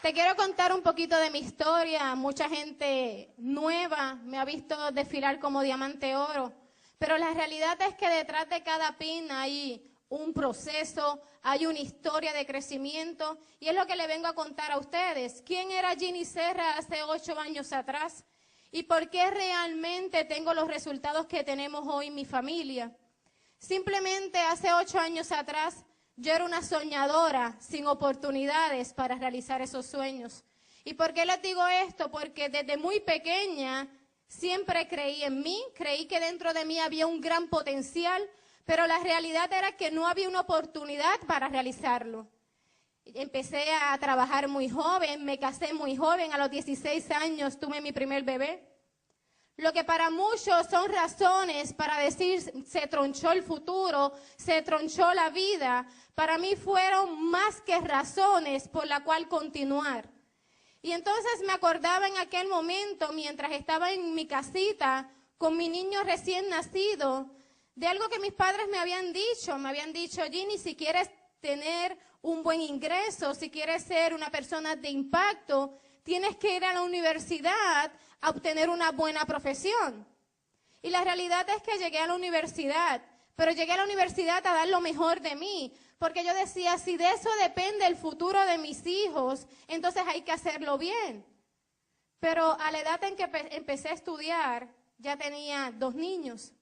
Te quiero contar un poquito de mi historia. Mucha gente nueva me ha visto desfilar como diamante oro, pero la realidad es que detrás de cada pin hay un proceso, hay una historia de crecimiento, y es lo que le vengo a contar a ustedes. ¿Quién era Ginny Serra hace 8 años atrás? ¿Y por qué realmente tengo los resultados que tenemos hoy en mi familia? Simplemente hace 8 años atrás yo era una soñadora sin oportunidades para realizar esos sueños. ¿Y por qué les digo esto? Porque desde muy pequeña siempre creí en mí, creí que dentro de mí había un gran potencial, pero la realidad era que no había una oportunidad para realizarlo. Empecé a trabajar muy joven, me casé muy joven, a los 16 años tuve mi primer bebé. Lo que para muchos son razones para decir se tronchó el futuro, se tronchó la vida, para mí fueron más que razones por la cual continuar. Y entonces me acordaba en aquel momento, mientras estaba en mi casita con mi niño recién nacido, de algo que mis padres me habían dicho, Ginny, si quieres tener un buen ingreso, si quieres ser una persona de impacto, tienes que ir a la universidad a obtener una buena profesión. Y la realidad es que llegué a la universidad, pero llegué a la universidad a dar lo mejor de mí, porque yo decía, si de eso depende el futuro de mis hijos, entonces hay que hacerlo bien. Pero a la edad en que empecé a estudiar, ya tenía 2 niños.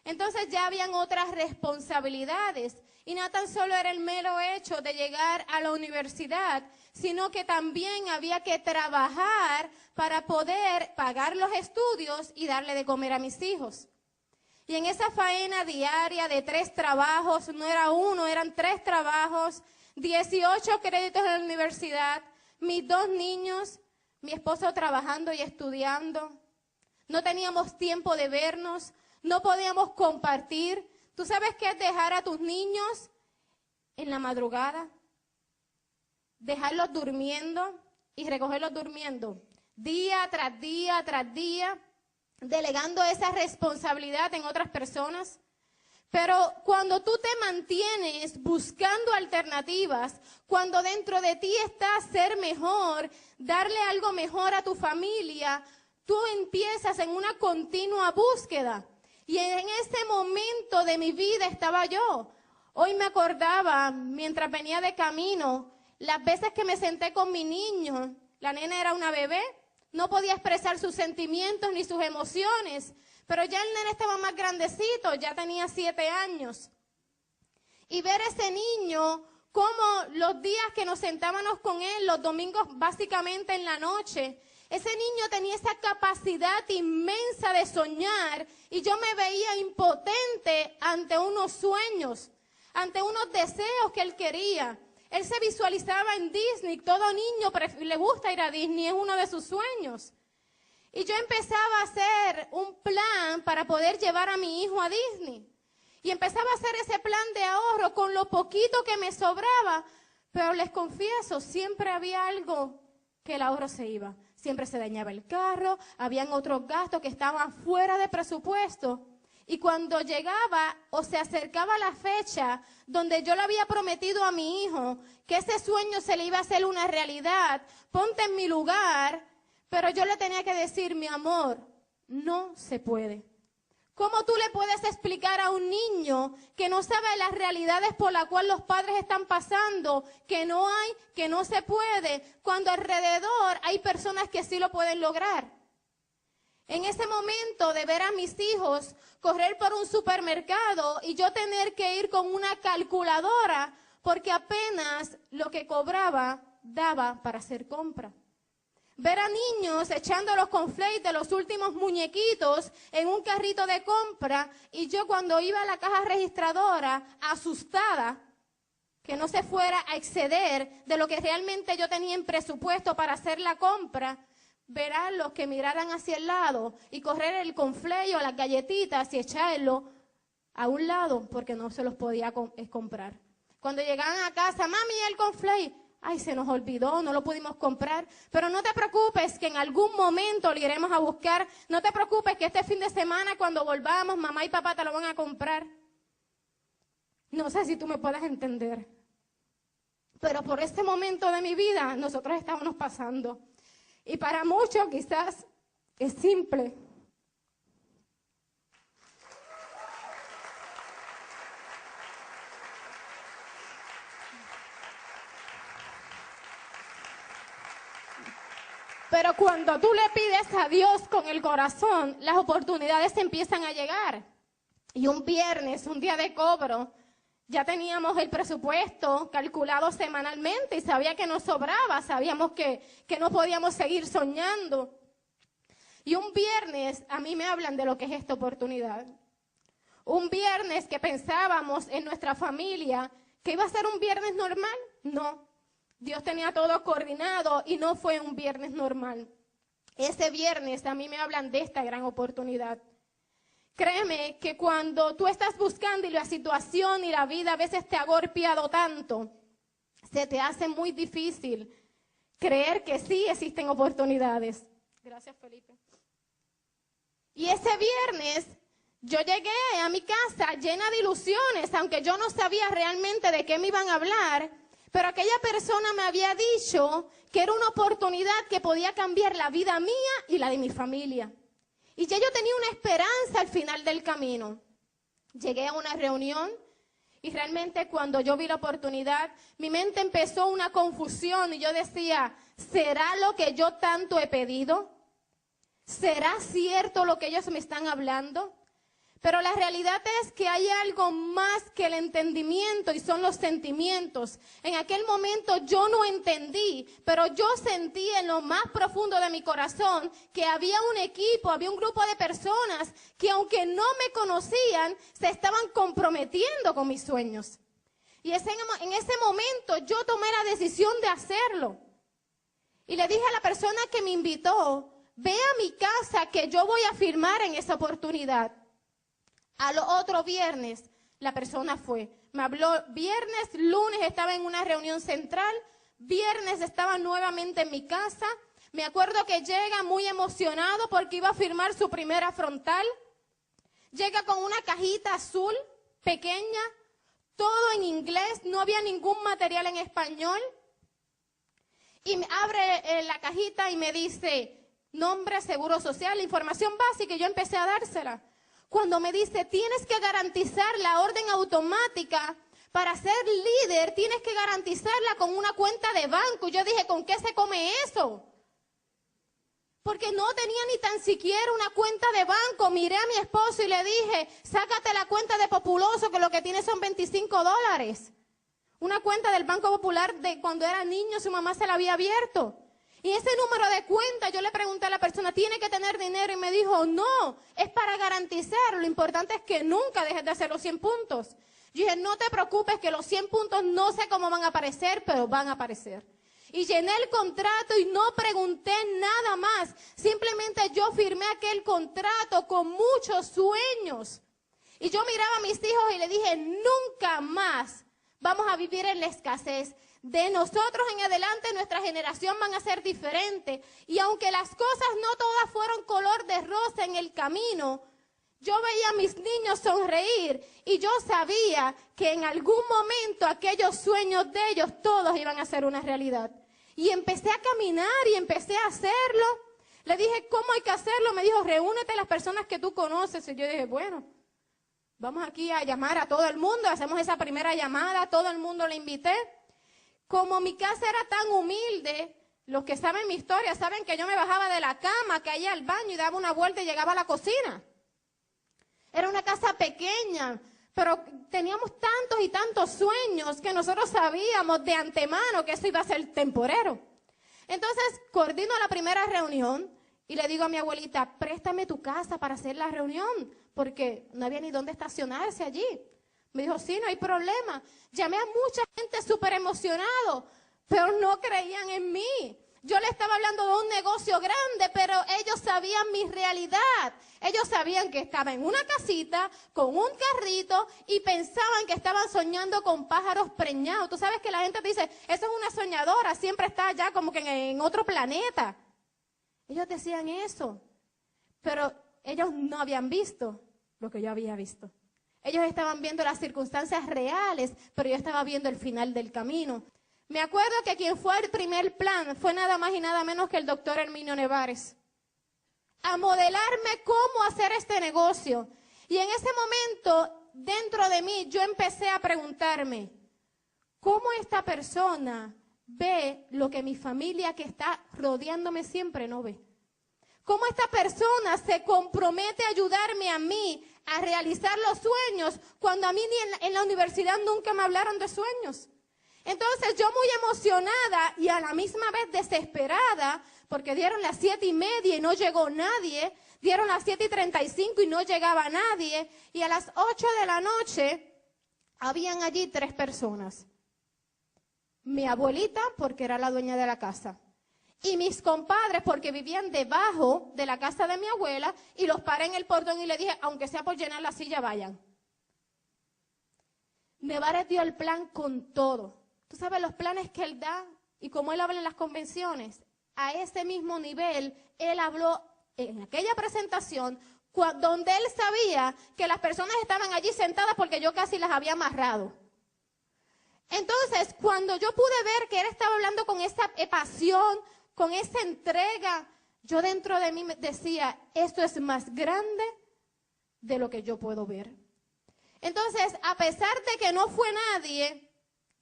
Entonces ya habían otras responsabilidades, y no tan solo era el mero hecho de llegar a la universidad, sino que también había que trabajar para poder pagar los estudios y darle de comer a mis hijos. Y en esa faena diaria de 3 trabajos, no era uno, eran 3 trabajos, 18 créditos en la universidad, mis 2 niños, mi esposo trabajando y estudiando. No teníamos tiempo de vernos, no podíamos compartir. ¿Tú sabes qué es dejar a tus niños en la madrugada? Dejarlos durmiendo y recogerlos durmiendo, día tras día tras día, delegando esa responsabilidad en otras personas. Pero cuando tú te mantienes buscando alternativas, cuando dentro de ti está ser mejor, darle algo mejor a tu familia, tú empiezas en una continua búsqueda. Y en ese momento de mi vida estaba yo. Hoy me acordaba, mientras venía de camino, las veces que me senté con mi niño. La nena era una bebé, no podía expresar sus sentimientos ni sus emociones, pero ya el nene estaba más grandecito, ya tenía 7 años. Y ver a ese niño, como los días que nos sentábamos con él, los domingos básicamente en la noche, ese niño tenía esa capacidad inmensa de soñar, y yo me veía impotente ante unos sueños, ante unos deseos que él quería. Él se visualizaba en Disney, todo niño le gusta ir a Disney, es uno de sus sueños. Y yo empezaba a hacer un plan para poder llevar a mi hijo a Disney. Y empezaba a hacer ese plan de ahorro con lo poquito que me sobraba, pero les confieso, siempre había algo que el ahorro se iba. Siempre se dañaba el carro, habían otros gastos que estaban fuera de presupuesto. Y cuando llegaba o se acercaba la fecha donde yo le había prometido a mi hijo que ese sueño se le iba a hacer una realidad, ponte en mi lugar, pero yo le tenía que decir, mi amor, no se puede. ¿Cómo tú le puedes explicar a un niño que no sabe las realidades por las cuales los padres están pasando, que no hay, que no se puede, cuando alrededor hay personas que sí lo pueden lograr? En ese momento de ver a mis hijos correr por un supermercado y yo tener que ir con una calculadora porque apenas lo que cobraba daba para hacer compra. Ver a niños echando los cornflakes de los últimos muñequitos en un carrito de compra, y yo cuando iba a la caja registradora asustada que no se fuera a exceder de lo que realmente yo tenía en presupuesto para hacer la compra. Ver a los que miraran hacia el lado y correr el cornflake o las galletitas y echarlo a un lado porque no se los podía comprar. Cuando llegaban a casa, mami, el cornflake, ay, se nos olvidó, no lo pudimos comprar. Pero no te preocupes que en algún momento lo iremos a buscar. No te preocupes que este fin de semana cuando volvamos, mamá y papá te lo van a comprar. No sé si tú me puedes entender. Pero por este momento de mi vida nosotros estábamos pasando. Y para muchos quizás es simple. Pero cuando tú le pides a Dios con el corazón, las oportunidades empiezan a llegar. Y un viernes, un día de cobro, ya teníamos el presupuesto calculado semanalmente y sabía que nos sobraba, sabíamos que no podíamos seguir soñando. Y un viernes a mí me hablan de lo que es esta oportunidad. Un viernes que pensábamos en nuestra familia que iba a ser un viernes normal, no. Dios tenía todo coordinado y no fue un viernes normal. Ese viernes a mí me hablan de esta gran oportunidad. Créeme que cuando tú estás buscando y la situación y la vida a veces te ha golpeado tanto, se te hace muy difícil creer que sí existen oportunidades. Gracias, Felipe. Y ese viernes yo llegué a mi casa llena de ilusiones, aunque yo no sabía realmente de qué me iban a hablar, pero aquella persona me había dicho que era una oportunidad que podía cambiar la vida mía y la de mi familia. Y ya yo tenía una esperanza al final del camino. Llegué a una reunión y realmente cuando yo vi la oportunidad, mi mente empezó una confusión y yo decía, ¿será lo que yo tanto he pedido? ¿Será cierto lo que ellos me están hablando? Pero la realidad es que hay algo más que el entendimiento y son los sentimientos. En aquel momento yo no entendí, pero yo sentí en lo más profundo de mi corazón que había un equipo, había un grupo de personas que aunque no me conocían, se estaban comprometiendo con mis sueños. Y en ese momento yo tomé la decisión de hacerlo. Y le dije a la persona que me invitó, ve a mi casa que yo voy a firmar en esa oportunidad. Al otro viernes, la persona fue. Me habló viernes, lunes estaba en una reunión central, viernes estaba nuevamente en mi casa. Me acuerdo que llega muy emocionado porque iba a firmar su primera frontal. Llega con una cajita azul, pequeña, todo en inglés, no había ningún material en español. Y me abre la cajita y me dice, nombre, seguro social, información básica, y yo empecé a dársela. Cuando me dice, tienes que garantizar la orden automática, para ser líder tienes que garantizarla con una cuenta de banco. Y yo dije, ¿con qué se come eso? Porque no tenía ni tan siquiera una cuenta de banco. Miré a mi esposo y le dije, sácate la cuenta de Populoso, que lo que tiene son $25. Una cuenta del Banco Popular de cuando era niño, su mamá se la había abierto. Y ese número de cuenta, yo le pregunté a la persona, ¿tiene que tener dinero? Y me dijo, no, es para garantizar. Lo importante es que nunca dejes de hacer los 100 puntos. Yo dije, no te preocupes que los 100 puntos no sé cómo van a aparecer, pero van a aparecer. Y llené el contrato y no pregunté nada más. Simplemente yo firmé aquel contrato con muchos sueños. Y yo miraba a mis hijos y le dije, nunca más vamos a vivir en la escasez. De nosotros en adelante nuestra generación van a ser diferente. Y aunque las cosas no todas fueron color de rosa en el camino, yo veía a mis niños sonreír y yo sabía que en algún momento aquellos sueños de ellos todos iban a ser una realidad. Y empecé a caminar y empecé a hacerlo. Le dije, ¿cómo hay que hacerlo? Me dijo, reúnete a las personas que tú conoces. Y yo dije, bueno, vamos aquí a llamar a todo el mundo. Hacemos esa primera llamada, a todo el mundo le invité. Como mi casa era tan humilde, los que saben mi historia saben que yo me bajaba de la cama, caía al baño y daba una vuelta y llegaba a la cocina. Era una casa pequeña, pero teníamos tantos y tantos sueños que nosotros sabíamos de antemano que eso iba a ser temporero. Entonces, coordino la primera reunión y le digo a mi abuelita, préstame tu casa para hacer la reunión, porque no había ni dónde estacionarse allí. Me dijo, sí, no hay problema. Llamé a mucha gente súper emocionado, pero no creían en mí. Yo le estaba hablando de un negocio grande, pero ellos sabían mi realidad. Ellos sabían que estaba en una casita, con un carrito, y pensaban que estaban soñando con pájaros preñados. Tú sabes que la gente te dice, eso es una soñadora, siempre está allá como que en otro planeta. Ellos decían eso, pero ellos no habían visto lo que yo había visto. Ellos estaban viendo las circunstancias reales, pero yo estaba viendo el final del camino. Me acuerdo que quien fue al primer plan fue nada más y nada menos que el doctor Herminio Nevares, a modelarme cómo hacer este negocio. Y en ese momento, dentro de mí, yo empecé a preguntarme, ¿cómo esta persona ve lo que mi familia que está rodeándome siempre no ve? ¿Cómo esta persona se compromete a ayudarme a mí a realizar los sueños cuando a mí ni en la universidad nunca me hablaron de sueños? Entonces yo muy emocionada y a la misma vez desesperada, porque dieron las 7:30 y no llegó nadie, dieron las 7:35 y no llegaba nadie, y a las 8 de la noche habían allí 3 personas. Mi abuelita, porque era la dueña de la casa, y mis compadres, porque vivían debajo de la casa de mi abuela, y los paré en el portón y le dije, aunque sea por llenar la silla, vayan. Nevares dio el plan con todo. Tú sabes los planes que él da y como él habla en las convenciones, a ese mismo nivel, él habló en aquella presentación donde él sabía que las personas estaban allí sentadas porque yo casi las había amarrado. Entonces, cuando yo pude ver que él estaba hablando con esa pasión, con esa entrega, yo dentro de mí decía, esto es más grande de lo que yo puedo ver. Entonces, a pesar de que no fue nadie,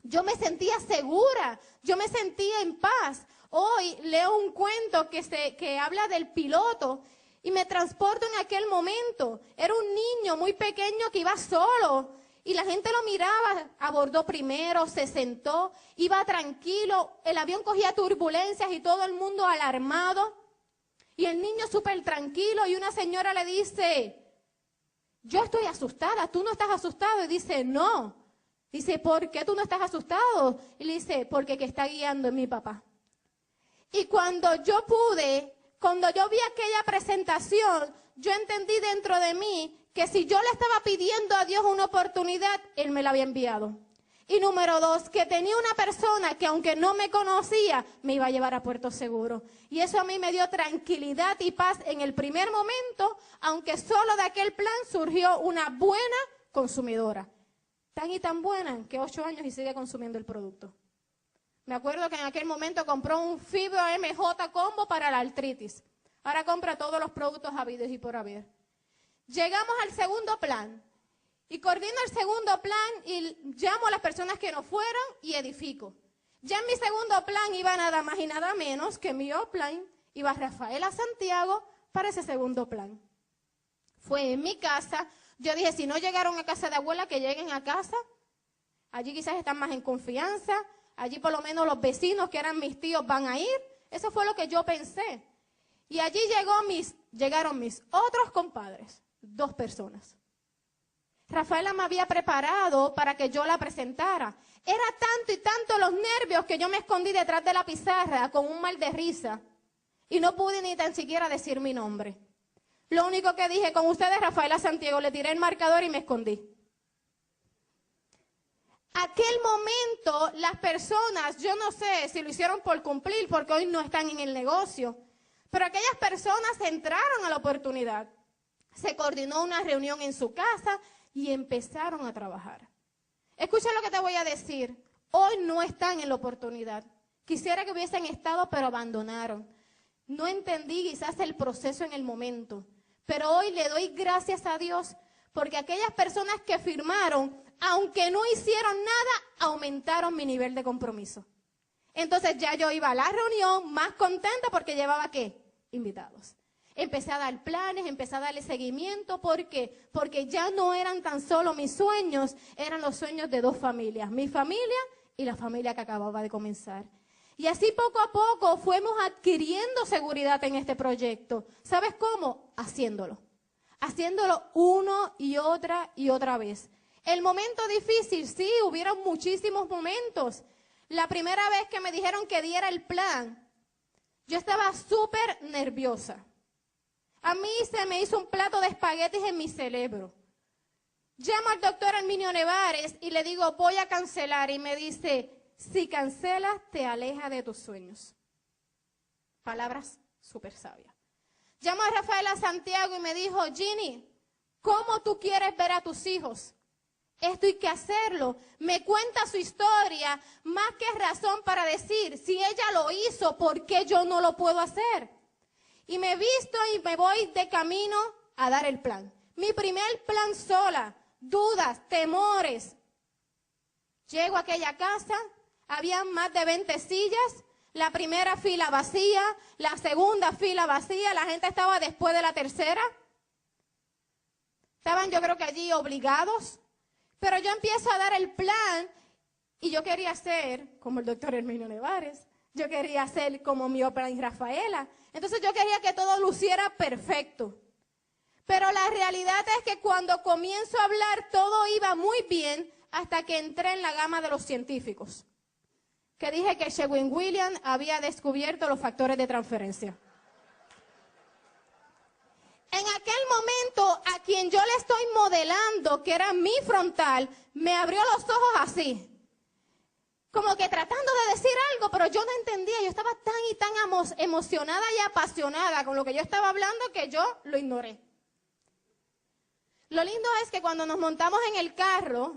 yo me sentía segura, yo me sentía en paz. Hoy leo un cuento que habla del piloto y me transporto en aquel momento. Era un niño muy pequeño que iba solo y la gente lo miraba, abordó primero, se sentó, iba tranquilo, el avión cogía turbulencias y todo el mundo alarmado. Y el niño súper tranquilo y una señora le dice, yo estoy asustada, ¿tú no estás asustado? Y dice, no. Dice, ¿por qué tú no estás asustado? Y le dice, porque que está guiando es mi papá. Y cuando yo vi aquella presentación, yo entendí dentro de mí que si yo le estaba pidiendo a Dios una oportunidad, Él me la había enviado. Y número 2, que tenía una persona que aunque no me conocía, me iba a llevar a puerto seguro. Y eso a mí me dio tranquilidad y paz en el primer momento, aunque solo de aquel plan surgió una buena consumidora. Tan y tan buena que 8 años y sigue consumiendo el producto. Me acuerdo que en aquel momento compró un Fibro MJ Combo para la artritis. Ahora compra todos los productos habidos y por haber. Llegamos al segundo plan. Y coordino el segundo plan y llamo a las personas que no fueron y edifico. Ya en mi segundo plan iba nada más y nada menos que mi upline, iba Rafaela Santiago para ese segundo plan. Fue en mi casa. Yo dije, si no llegaron a casa de abuela, que lleguen a casa. Allí quizás están más en confianza. Allí por lo menos los vecinos que eran mis tíos van a ir. Eso fue lo que yo pensé. Y allí llegaron mis otros compadres, 2 personas. Rafaela me había preparado para que yo la presentara. Era tanto y tanto los nervios que yo me escondí detrás de la pizarra con un mal de risa. Y no pude ni tan siquiera decir mi nombre. Lo único que dije, con ustedes Rafaela Santiago, le tiré el marcador y me escondí. Aquel momento, las personas, yo no sé si lo hicieron por cumplir, porque hoy no están en el negocio, pero aquellas personas entraron a la oportunidad. Se coordinó una reunión en su casa y empezaron a trabajar. Escucha lo que te voy a decir. Hoy no están en la oportunidad. Quisiera que hubiesen estado, pero abandonaron. No entendí quizás el proceso en el momento. Pero hoy le doy gracias a Dios porque aquellas personas que firmaron, aunque no hicieron nada, aumentaron mi nivel de compromiso. Entonces ya yo iba a la reunión más contenta porque llevaba ¿qué? Invitados. Empecé a dar planes, empecé a darle seguimiento. ¿Por qué? Porque ya no eran tan solo mis sueños, eran los sueños de 2 familias. Mi familia y la familia que acababa de comenzar. Y así poco a poco fuimos adquiriendo seguridad en este proyecto. ¿Sabes cómo? Haciéndolo. Haciéndolo una y otra vez. El momento difícil, sí, hubieron muchísimos momentos. La primera vez que me dijeron que diera el plan, yo estaba súper nerviosa. A mí se me hizo un plato de espaguetis en mi cerebro. Llamo al doctor Herminio Nevares y le digo, voy a cancelar. Y me dice, si cancelas, te aleja de tus sueños. Palabras súper sabias. Llamo a Rafaela Santiago y me dijo, Ginny, ¿cómo tú quieres ver a tus hijos? esto hay que hacerlo. Me cuenta su historia, más que razón para decir, si ella lo hizo, ¿por qué yo no lo puedo hacer? Y me visto y me voy de camino a dar el plan. Mi primer plan sola, dudas, temores. Llego a aquella casa, había más de 20 sillas, la primera fila vacía, la segunda fila vacía, la gente estaba después de la tercera. Estaban yo creo que allí obligados, pero yo empiezo a dar el plan y yo quería ser como el doctor Herminio Nevares, yo quería ser como mi ópera y Rafaela, entonces yo quería que todo luciera perfecto. Pero la realidad es que cuando comienzo a hablar todo iba muy bien hasta que entré en la gama de los científicos, que dije que Sherwin Williams había descubierto los factores de transferencia. En aquel momento, a quien yo le estoy modelando, que era mi frontal, me abrió los ojos así, como que tratando de decir algo, pero yo no entendía. Yo estaba tan y tan emocionada y apasionada con lo que yo estaba hablando que yo lo ignoré. Lo lindo es que cuando nos montamos en el carro,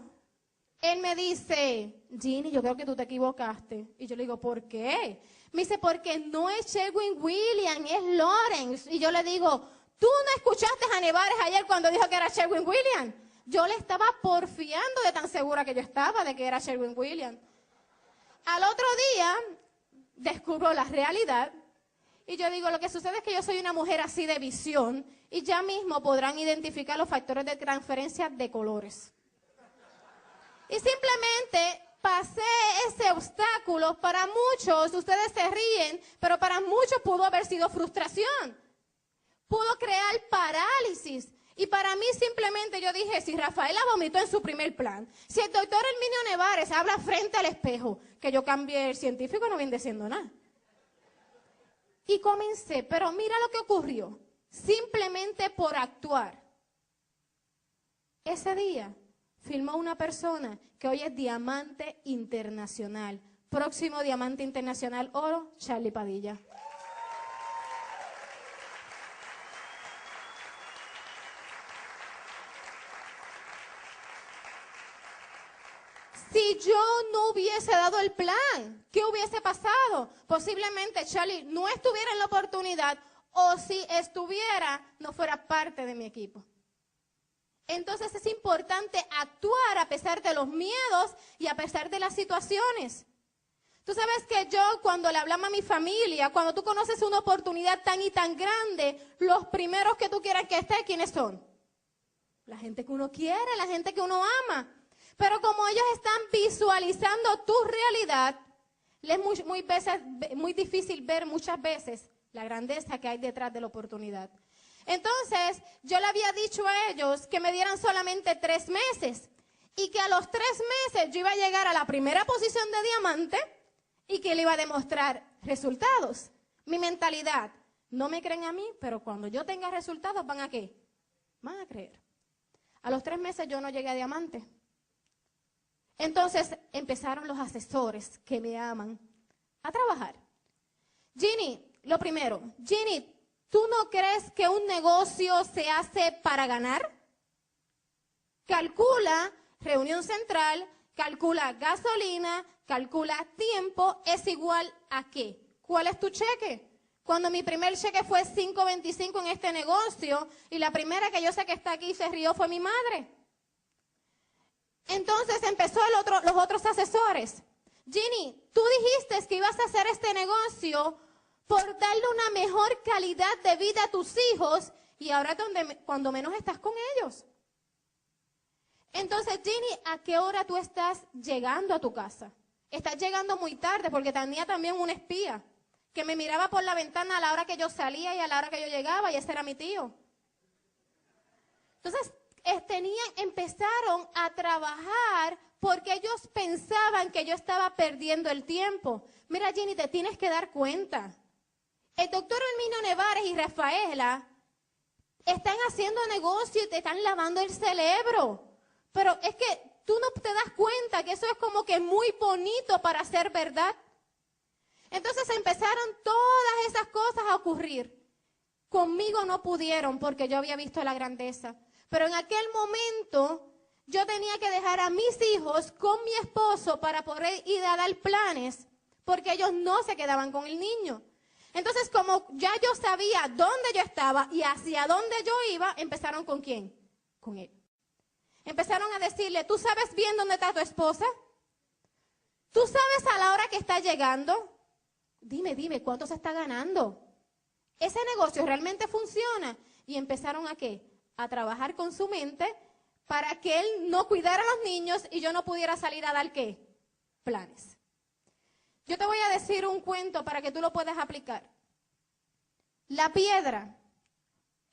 él me dice, Ginny, yo creo que tú te equivocaste. Y yo le digo, ¿por qué? Me dice, porque no es Sherwin Williams, es Lawrence. Y yo le digo, ¿tú no escuchaste a Nevares ayer cuando dijo que era Sherwin Williams? Yo le estaba porfiando de tan segura que yo estaba de que era Sherwin Williams. Al otro día, descubro la realidad y yo digo, lo que sucede es que yo soy una mujer así de visión y ya mismo podrán identificar los factores de transferencia de colores. Y simplemente pasé ese obstáculo. Para muchos, ustedes se ríen, pero para muchos pudo haber sido frustración. Pudo crear parálisis. Y para mí simplemente yo dije, si Rafaela vomitó en su primer plan, si el doctor Herminio Nevares habla frente al espejo, que yo cambié el científico no viene diciendo nada. Y comencé, pero mira lo que ocurrió. Simplemente por actuar. Ese día filmó una persona que hoy es diamante internacional. Próximo diamante internacional oro, Charlie Padilla. Si yo no hubiese dado el plan, ¿qué hubiese pasado? Posiblemente Charlie no estuviera en la oportunidad o si estuviera, no fuera parte de mi equipo. Entonces es importante actuar a pesar de los miedos y a pesar de las situaciones. Tú sabes que yo cuando le hablamos a mi familia, cuando tú conoces una oportunidad tan y tan grande, los primeros que tú quieras que esté, ¿quiénes son? La gente que uno quiere, la gente que uno ama. Pero como ellos están visualizando tu realidad, les es muy difícil ver muchas veces la grandeza que hay detrás de la oportunidad. Entonces, yo le había dicho a ellos que me dieran solamente 3 meses y que a los 3 meses yo iba a llegar a la primera posición de diamante y que le iba a demostrar resultados. Mi mentalidad, no me creen a mí, pero cuando yo tenga resultados, ¿van a qué? Van a creer. A los 3 meses yo no llegué a diamante. Entonces empezaron los asesores que me aman a trabajar. Ginny, lo primero, Ginny, ¿tú no crees que un negocio se hace para ganar? Calcula reunión central, calcula gasolina, calcula tiempo, ¿es igual a qué? ¿Cuál es tu cheque? Cuando mi primer cheque fue $5.25 en este negocio y la primera que yo sé que está aquí y se rió fue mi madre. Entonces empezó los otros asesores. Ginny, tú dijiste que ibas a hacer este negocio por darle una mejor calidad de vida a tus hijos y ahora cuando menos estás con ellos. Entonces, Ginny, ¿a qué hora tú estás llegando a tu casa? Estás llegando muy tarde porque tenía también un espía que me miraba por la ventana a la hora que yo salía y a la hora que yo llegaba y ese era mi tío. Entonces, empezaron a trabajar porque ellos pensaban que yo estaba perdiendo el tiempo. Mira, Ginny, te tienes que dar cuenta. El doctor Herminio Nevares y Rafaela están haciendo negocio y te están lavando el cerebro. Pero es que tú no te das cuenta que eso es como que muy bonito para ser verdad. Entonces empezaron todas esas cosas a ocurrir. Conmigo no pudieron porque yo había visto la grandeza. Pero en aquel momento yo tenía que dejar a mis hijos con mi esposo para poder ir a dar planes, porque ellos no se quedaban con el niño. Entonces, como ya yo sabía dónde yo estaba y hacia dónde yo iba, empezaron ¿con quién? Con él. Empezaron a decirle, ¿tú sabes bien dónde está tu esposa? ¿Tú sabes a la hora que está llegando? Dime, ¿cuánto se está ganando? ¿Ese negocio realmente funciona? Y empezaron ¿a qué? A trabajar con su mente para que él no cuidara a los niños y yo no pudiera salir a dar ¿qué? Planes. Yo te voy a decir un cuento para que tú lo puedas aplicar. La piedra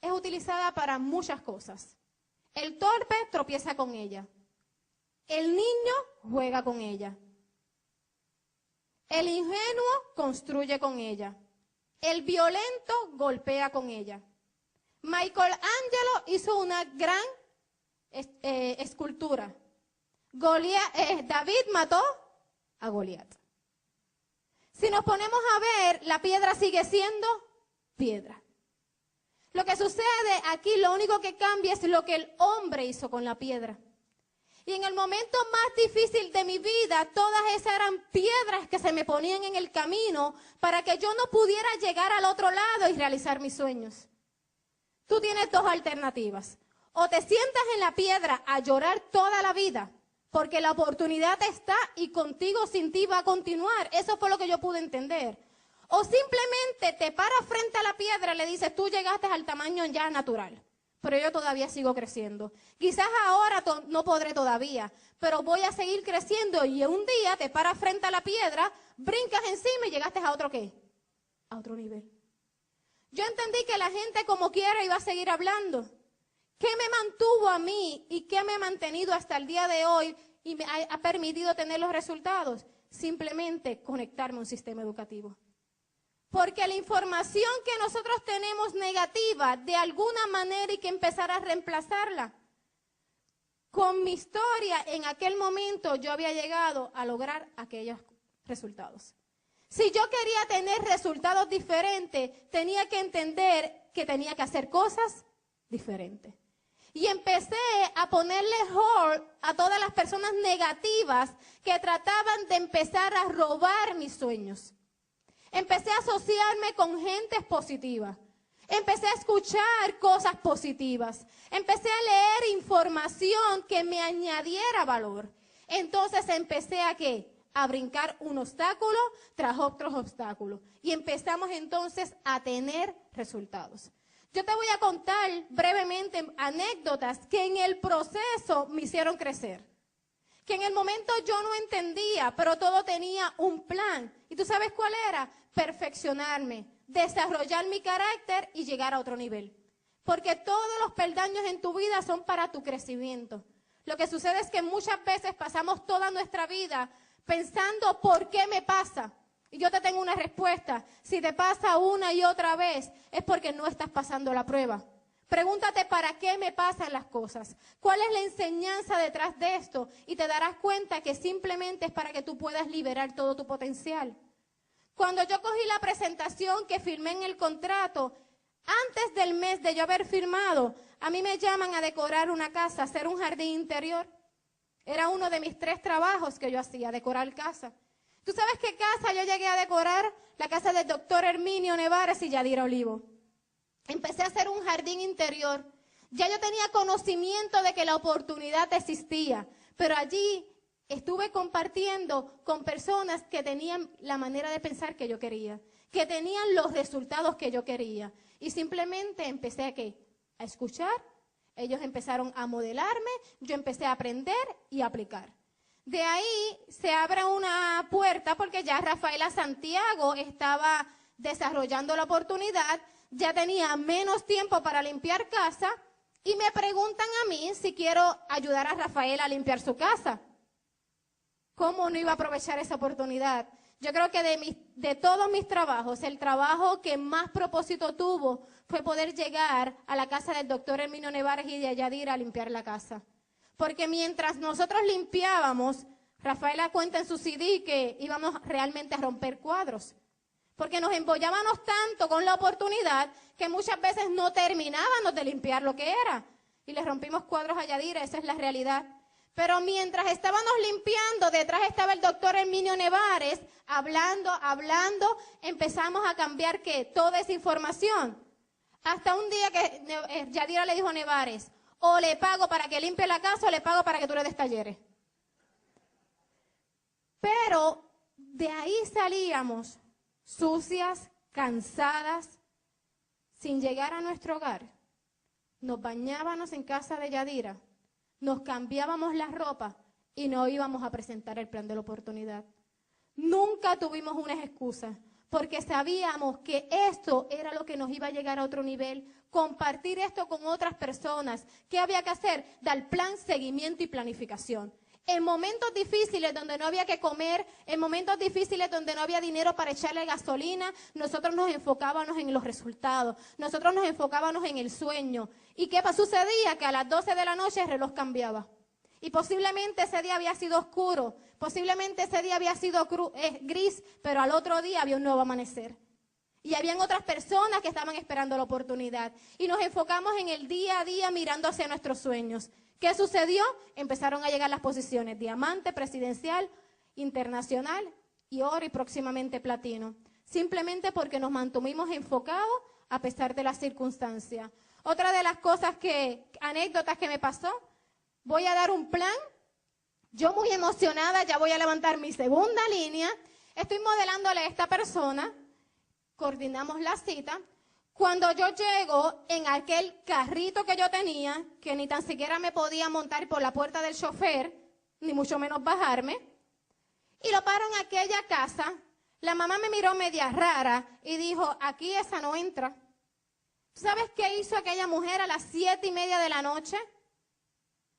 es utilizada para muchas cosas. El torpe tropieza con ella. El niño juega con ella. El ingenuo construye con ella. El violento golpea con ella. Michelangelo hizo una gran escultura. David mató a Goliat. Si nos ponemos a ver, la piedra sigue siendo piedra. Lo que sucede aquí, lo único que cambia es lo que el hombre hizo con la piedra. Y en el momento más difícil de mi vida, todas esas eran piedras que se me ponían en el camino para que yo no pudiera llegar al otro lado y realizar mis sueños. Tú tienes dos alternativas. O te sientas en la piedra a llorar toda la vida, porque la oportunidad está y contigo sin ti va a continuar. Eso fue lo que yo pude entender. O simplemente te paras frente a la piedra y le dices, tú llegaste al tamaño ya natural, pero yo todavía sigo creciendo. Quizás ahora no podré todavía, pero voy a seguir creciendo y un día te paras frente a la piedra, brincas encima y llegaste a otro ¿qué? A otro nivel. Yo entendí que la gente como quiera iba a seguir hablando. ¿Qué me mantuvo a mí y qué me ha mantenido hasta el día de hoy y me ha permitido tener los resultados? Simplemente conectarme a un sistema educativo. Porque la información que nosotros tenemos negativa, de alguna manera hay que empezar a reemplazarla. Con mi historia, en aquel momento yo había llegado a lograr aquellos resultados. Si yo quería tener resultados diferentes, tenía que entender que tenía que hacer cosas diferentes. Y empecé a ponerle hold a todas las personas negativas que trataban de empezar a robar mis sueños. Empecé a asociarme con gente positiva. Empecé a escuchar cosas positivas. Empecé a leer información que me añadiera valor. Entonces empecé ¿a qué? A brincar un obstáculo tras otros obstáculos. Y empezamos entonces a tener resultados. Yo te voy a contar brevemente anécdotas que en el proceso me hicieron crecer. Que en el momento yo no entendía, pero todo tenía un plan. ¿Y tú sabes cuál era? Perfeccionarme, desarrollar mi carácter y llegar a otro nivel. Porque todos los peldaños en tu vida son para tu crecimiento. Lo que sucede es que muchas veces pasamos toda nuestra vida pensando ¿por qué me pasa? Y yo te tengo una respuesta. Si te pasa una y otra vez, es porque no estás pasando la prueba. Pregúntate ¿para qué me pasan las cosas? ¿Cuál es la enseñanza detrás de esto? Y te darás cuenta que simplemente es para que tú puedas liberar todo tu potencial. Cuando yo cogí la presentación que firmé en el contrato, antes del mes de yo haber firmado, a mí me llaman a decorar una casa, hacer un jardín interior. Era uno de mis 3 trabajos que yo hacía, decorar casa. ¿Tú sabes qué casa yo llegué a decorar? La casa del doctor Herminio Nevares y Yadira Olivo. Empecé a hacer un jardín interior. Ya yo tenía conocimiento de que la oportunidad existía, pero allí estuve compartiendo con personas que tenían la manera de pensar que yo quería, que tenían los resultados que yo quería. Y simplemente empecé ¿a qué? A escuchar. Ellos empezaron a modelarme, yo empecé a aprender y a aplicar. De ahí se abre una puerta porque ya Rafaela Santiago estaba desarrollando la oportunidad, ya tenía menos tiempo para limpiar casa y me preguntan a mí si quiero ayudar a Rafaela a limpiar su casa. ¿Cómo no iba a aprovechar esa oportunidad? Yo creo que de todos mis trabajos, el trabajo que más propósito tuvo fue poder llegar a la casa del doctor Herminio Nevares y de Yadira a limpiar la casa. Porque mientras nosotros limpiábamos, Rafaela cuenta en su CD que íbamos realmente a romper cuadros. Porque nos embollábamos tanto con la oportunidad que muchas veces no terminábamos de limpiar lo que era. Y le rompimos cuadros a Yadira, esa es la realidad. Pero mientras estábamos limpiando, detrás estaba el doctor Herminio Nevares, hablando, empezamos a cambiar ¿qué? Toda esa información. Hasta un día que Yadira le dijo a Nevares, o le pago para que limpie la casa o le pago para que tú le des talleres. Pero de ahí salíamos sucias, cansadas, sin llegar a nuestro hogar. Nos bañábamos en casa de Yadira, nos cambiábamos la ropa y no íbamos a presentar el plan de la oportunidad. Nunca tuvimos unas excusas, porque sabíamos que esto era lo que nos iba a llegar a otro nivel, compartir esto con otras personas. ¿Qué había que hacer? Dar plan, seguimiento y planificación. En momentos difíciles donde no había que comer, en momentos difíciles donde no había dinero para echarle gasolina, nosotros nos enfocábamos en los resultados, nosotros nos enfocábamos en el sueño. ¿Y qué sucedía? Que a las 12 de la noche el reloj cambiaba. Y posiblemente ese día había sido oscuro, posiblemente ese día había sido gris, pero al otro día había un nuevo amanecer. Y habían otras personas que estaban esperando la oportunidad. Y nos enfocamos en el día a día mirando hacia nuestros sueños. ¿Qué sucedió? Empezaron a llegar las posiciones diamante, presidencial, internacional y oro y próximamente platino. Simplemente porque nos mantuvimos enfocados a pesar de las circunstancias. Otra de las cosas anécdotas que me pasó, voy a dar un plan. Yo muy emocionada, ya voy a levantar mi segunda línea. Estoy modelándole a esta persona, coordinamos la cita. Cuando yo llego en aquel carrito que yo tenía, que ni tan siquiera me podía montar por la puerta del chofer, ni mucho menos bajarme, y lo paro en aquella casa, la mamá me miró media rara y dijo, aquí esa no entra. ¿Sabes qué hizo aquella mujer a las 7:30 de la noche?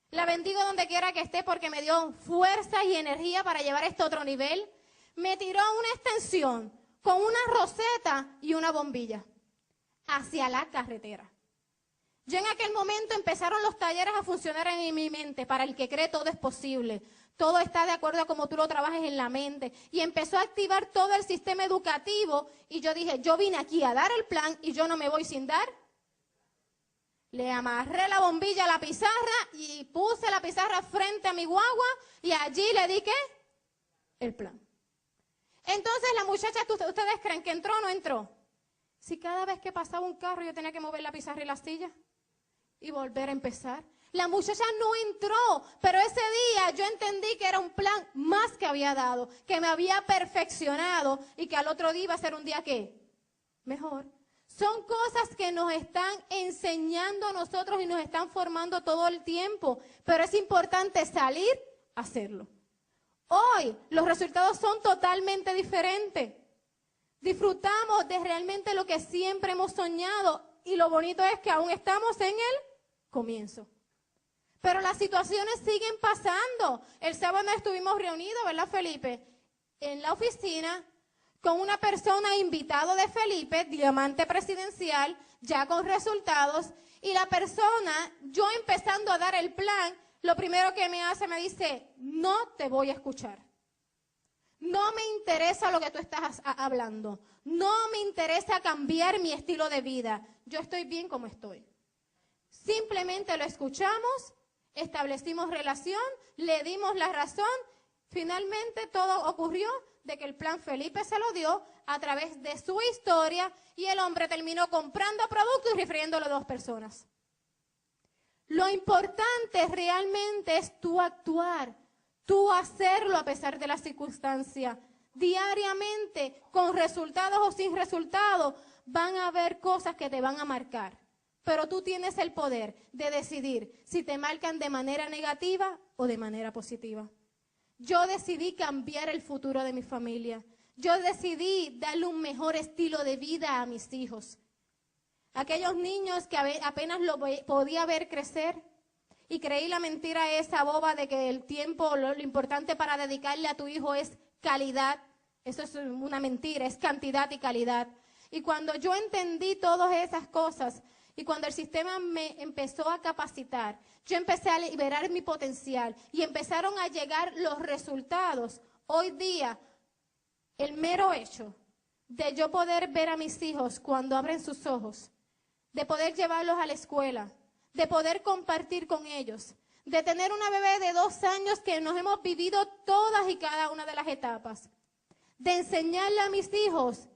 La bendigo donde quiera que esté porque me dio fuerza y energía para llevar esto a otro nivel. Me tiró una extensión con una roseta y una bombilla hacia la carretera. Yo en aquel momento empezaron los talleres a funcionar en mi mente. Para el que cree todo es posible. Todo está de acuerdo a cómo tú lo trabajes en la mente. Y empezó a activar todo el sistema educativo. Y yo dije, yo vine aquí a dar el plan y yo no me voy sin dar. Le amarré la bombilla a la pizarra y puse la pizarra frente a mi guagua y allí le di ¿qué? El plan. Entonces la muchacha, ¿ustedes creen que entró o no entró? Si cada vez que pasaba un carro yo tenía que mover la pizarra y la silla y volver a empezar. La muchacha no entró, pero ese día yo entendí que era un plan más que había dado, que me había perfeccionado y que al otro día iba a ser un día ¿qué? Mejor. Son cosas que nos están enseñando a nosotros y nos están formando todo el tiempo, pero es importante salir a hacerlo. Hoy los resultados son totalmente diferentes. Disfrutamos de realmente lo que siempre hemos soñado y lo bonito es que aún estamos en el comienzo. Pero las situaciones siguen pasando. El sábado estuvimos reunidos, ¿verdad, Felipe? En la oficina con una persona invitado de Felipe, diamante presidencial, ya con resultados, y la persona, yo empezando a dar el plan, lo primero que me hace, me dice, no te voy a escuchar. No me interesa lo que tú estás hablando. No me interesa cambiar mi estilo de vida. Yo estoy bien como estoy. Simplemente lo escuchamos, establecimos relación, le dimos la razón. Finalmente todo ocurrió de que el plan Felipe se lo dio a través de su historia y el hombre terminó comprando productos y refiriéndolo a 2 personas. Lo importante realmente es tú actuar, tú hacerlo a pesar de la circunstancia. Diariamente, con resultados o sin resultados, van a haber cosas que te van a marcar. Pero tú tienes el poder de decidir si te marcan de manera negativa o de manera positiva. Yo decidí cambiar el futuro de mi familia. Yo decidí darle un mejor estilo de vida a mis hijos. Aquellos niños que apenas lo podía ver crecer y creí la mentira esa boba de que el tiempo, lo importante para dedicarle a tu hijo es calidad. Eso es una mentira, es cantidad y calidad. Y cuando yo entendí todas esas cosas y cuando el sistema me empezó a capacitar, yo empecé a liberar mi potencial y empezaron a llegar los resultados. Hoy día, el mero hecho de yo poder ver a mis hijos cuando abren sus ojos, de poder llevarlos a la escuela, de poder compartir con ellos, de tener una bebé de 2 años que nos hemos vivido todas y cada una de las etapas, de enseñarle a mis hijos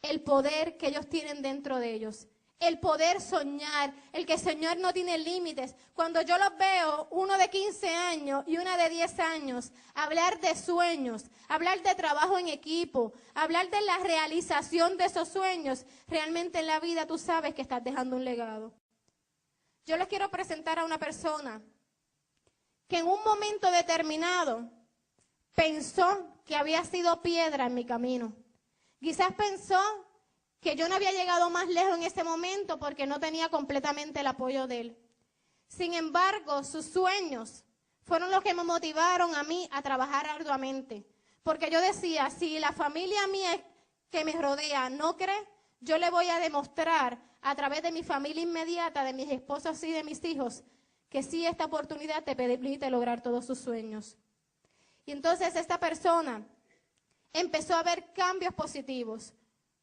el poder que ellos tienen dentro de ellos, el poder soñar, el que soñar no tiene límites. Cuando yo los veo, uno de 15 años y una de 10 años, hablar de sueños, hablar de trabajo en equipo, hablar de la realización de esos sueños, realmente en la vida tú sabes que estás dejando un legado. Yo les quiero presentar a una persona que en un momento determinado pensó que había sido piedra en mi camino. Quizás pensó que yo no había llegado más lejos en ese momento porque no tenía completamente el apoyo de él. Sin embargo, sus sueños fueron los que me motivaron a mí a trabajar arduamente. Porque yo decía, si la familia mía que me rodea no cree, yo le voy a demostrar a través de mi familia inmediata, de mis esposos y de mis hijos, que sí, esta oportunidad te permite lograr todos sus sueños. Y entonces esta persona empezó a ver cambios positivos,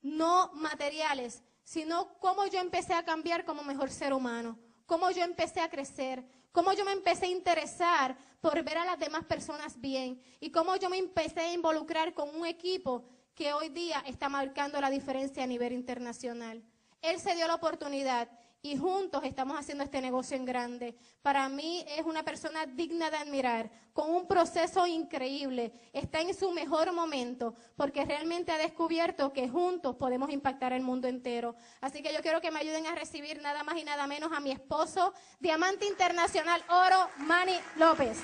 no materiales, sino cómo yo empecé a cambiar como mejor ser humano, cómo yo empecé a crecer, cómo yo me empecé a interesar por ver a las demás personas bien y cómo yo me empecé a involucrar con un equipo que hoy día está marcando la diferencia a nivel internacional. Él se dio la oportunidad y juntos estamos haciendo este negocio en grande. Para mí es una persona digna de admirar, con un proceso increíble. Está en su mejor momento porque realmente ha descubierto que juntos podemos impactar el mundo entero. Así que yo quiero que me ayuden a recibir nada más y nada menos a mi esposo, Diamante Internacional Oro, Manny López.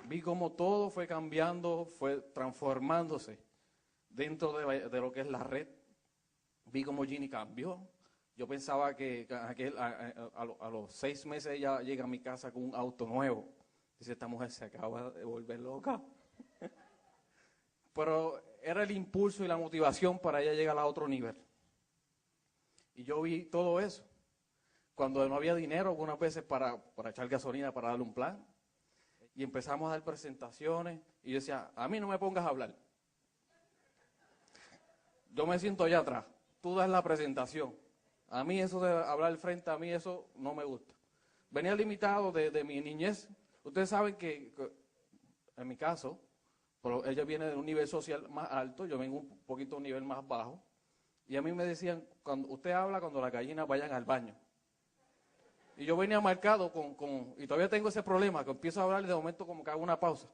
Vi cómo todo fue cambiando, fue transformándose dentro de lo que es la red. Vi cómo Ginny cambió. Yo pensaba que a los 6 meses ella llega a mi casa con un auto nuevo. Dice, esta mujer se acaba de volver loca. Pero era el impulso y la motivación para ella llegar a otro nivel. Y yo vi todo eso. Cuando no había dinero, algunas veces para echar gasolina, para darle un plan. Y empezamos a dar presentaciones. Y yo decía, a mí no me pongas a hablar. Yo me siento allá atrás. Tú das la presentación. A mí eso de hablar al frente, a mí eso no me gusta. Venía limitado de mi niñez. Ustedes saben que en mi caso, ella viene de un nivel social más alto, yo vengo un poquito a un nivel más bajo. Y a mí me decían, cuando usted habla cuando las gallinas vayan al baño. Y yo venía marcado y todavía tengo ese problema, que empiezo a hablar y de momento como que hago una pausa.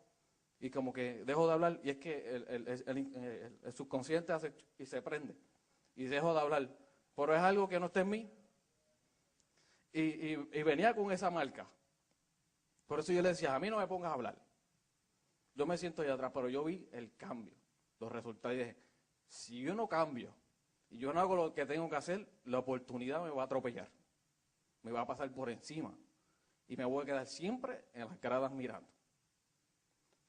Y como que dejo de hablar, y es que el subconsciente hace y se prende. Y dejo de hablar. Pero es algo que no está en mí. Y venía con esa marca. Por eso yo le decía, a mí no me pongas a hablar. Yo me siento allá atrás, pero yo vi el cambio, los resultados. Y dije, si yo no cambio, y yo no hago lo que tengo que hacer, la oportunidad me va a atropellar. Me va a pasar por encima. Y me voy a quedar siempre en las gradas mirando.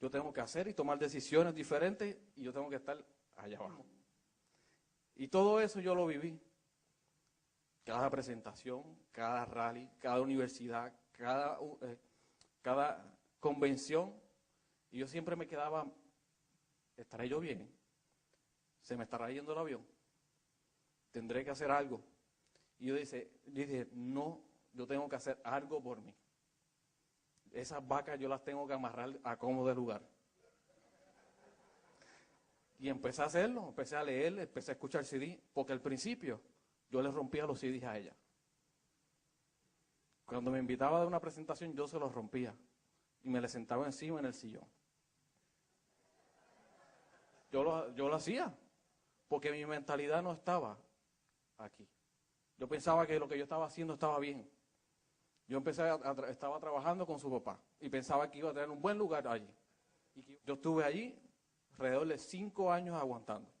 Yo tengo que hacer y tomar decisiones diferentes y yo tengo que estar allá abajo. Y todo eso yo lo viví. Cada presentación, cada rally, cada universidad, cada convención. Y yo siempre me quedaba, ¿estaré yo bien? ¿Se me estará yendo el avión? ¿Tendré que hacer algo? Y yo dije, no, yo tengo que hacer algo por mí. Esas vacas yo las tengo que amarrar a cómodo lugar. Y empecé a hacerlo, empecé a leer, empecé a escuchar CD, porque al principio yo le rompía los CDs a ella. Cuando me invitaba a dar una presentación yo se los rompía y me le sentaba encima en el sillón. Yo lo hacía, porque mi mentalidad no estaba aquí. Yo pensaba que lo que yo estaba haciendo estaba bien. Yo estaba trabajando con su papá y pensaba que iba a tener un buen lugar allí. Y yo estuve allí alrededor de 5 años aguantando.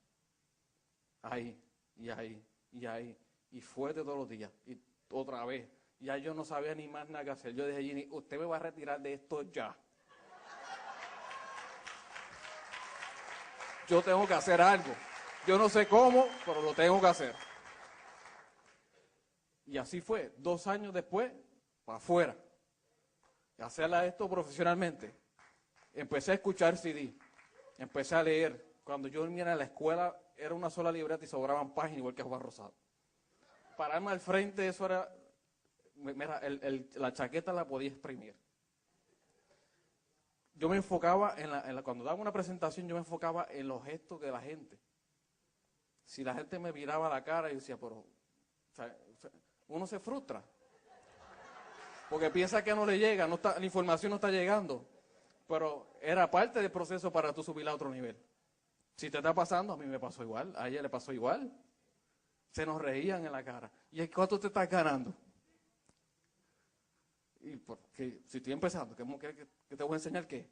Ahí, y ahí, y ahí. Y fuerte todos los días. Y otra vez. Ya yo no sabía ni más nada que hacer. Yo dije, Ginny, usted me va a retirar de esto ya. Yo tengo que hacer algo. Yo no sé cómo, pero lo tengo que hacer. Y así fue. 2 años después, para afuera. Hacerla esto profesionalmente. Empecé a escuchar CD. Empecé a leer. Cuando yo venía a la escuela, era una sola libreta y sobraban páginas igual que Juan Rosado. pararme al frente, eso era, mira, la chaqueta la podía exprimir. Yo me enfocaba cuando daba una presentación, yo me enfocaba en los gestos de la gente. Si la gente me miraba la cara, yo decía, pero, uno se frustra. Porque piensa que no le llega, la información no está llegando. Pero era parte del proceso para tú subir a otro nivel. Si te está pasando, a mí me pasó igual, a ella le pasó igual. Se nos reían en la cara. ¿Y cuánto te estás ganando? Y porque si estoy empezando, ¿qué te voy a enseñar qué?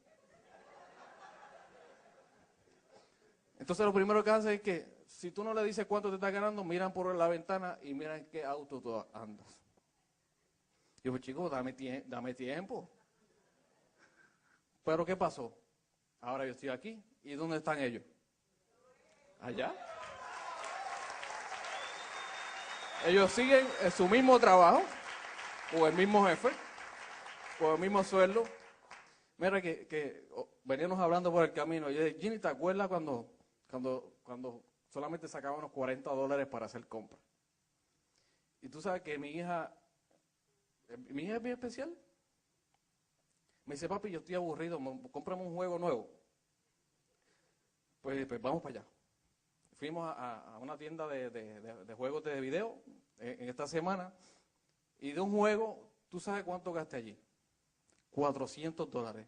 Entonces lo primero que hace es que si tú no le dices cuánto te estás ganando, miran por la ventana y miran qué auto tú andas. Yo digo, chicos, dame tiempo. Pero ¿qué pasó? Ahora yo estoy aquí. ¿Y dónde están ellos? Allá. Ellos siguen en su mismo trabajo, o el mismo jefe, o el mismo sueldo. Mira que veníamos hablando por el camino. Y yo dije, Ginny, ¿te acuerdas cuando solamente sacábamos $40 para hacer compras? Y tú sabes que mi hija es bien especial. Me dice, papi, yo estoy aburrido, cómprame un juego nuevo. Pues vamos para allá. Fuimos a una tienda de juegos de video en esta semana, y de un juego, ¿tú sabes cuánto gasté allí? $400.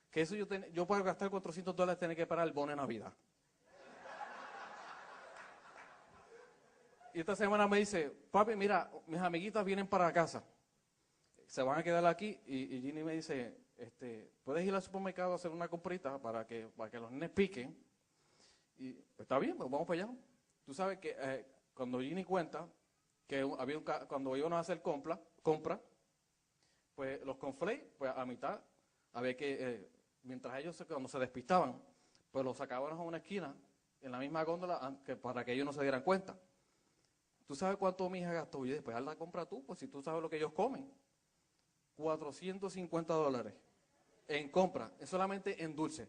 Que eso yo para gastar $400 tenía que pagar el bono de Navidad. Y esta semana me dice, papi, mira, mis amiguitas vienen para casa, se van a quedar aquí, y Ginny me dice, ¿puedes ir al supermercado a hacer una comprita para que los nenes piquen? Y pues, está bien, pues vamos para allá. Tú sabes que cuando Ginny cuenta que cuando íbamos a hacer compra, pues los cornflakes, pues a mitad, había que, mientras ellos cuando se despistaban, pues los sacábamos a una esquina, en la misma góndola, para que ellos no se dieran cuenta. ¿Tú sabes cuánto mi hija gastó? Y después haz la compra tú, pues si tú sabes lo que ellos comen. $450 en compra, solamente en dulce.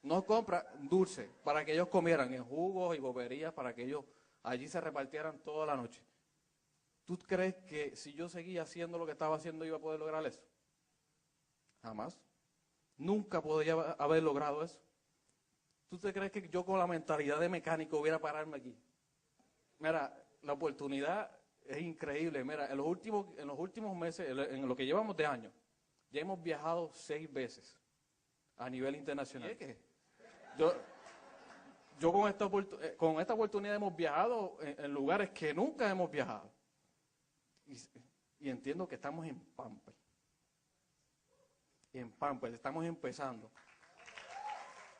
No compra dulce, para que ellos comieran en jugos y boberías, para que ellos allí se repartieran toda la noche. ¿Tú crees que si yo seguía haciendo lo que estaba haciendo iba a poder lograr eso? Jamás. Nunca podría haber logrado eso. ¿Tú te crees que yo con la mentalidad de mecánico hubiera pararme aquí? Mira, la oportunidad es increíble. Mira, en los últimos meses, en lo que llevamos de año, ya hemos viajado 6 veces a nivel internacional. Yo con esta oportunidad hemos viajado en lugares que nunca hemos viajado. Y entiendo que estamos en Pamper. En Pamper, estamos empezando.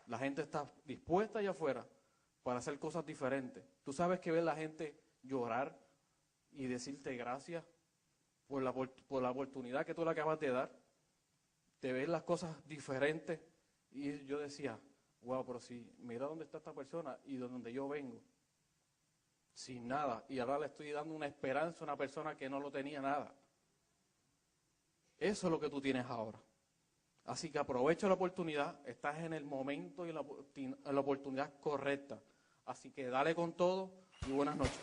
La gente está dispuesta allá afuera para hacer cosas diferentes. Tú sabes que ver la gente llorar y decirte gracias por la oportunidad que tú le acabas de dar, de ver las cosas diferentes. Y yo decía, wow, pero si mira dónde está esta persona y de donde yo vengo, sin nada, y ahora le estoy dando una esperanza a una persona que no lo tenía nada. Eso es lo que tú tienes ahora. Así que aprovecha la oportunidad, estás en el momento y en la oportunidad correcta. Así que dale con todo y buenas noches.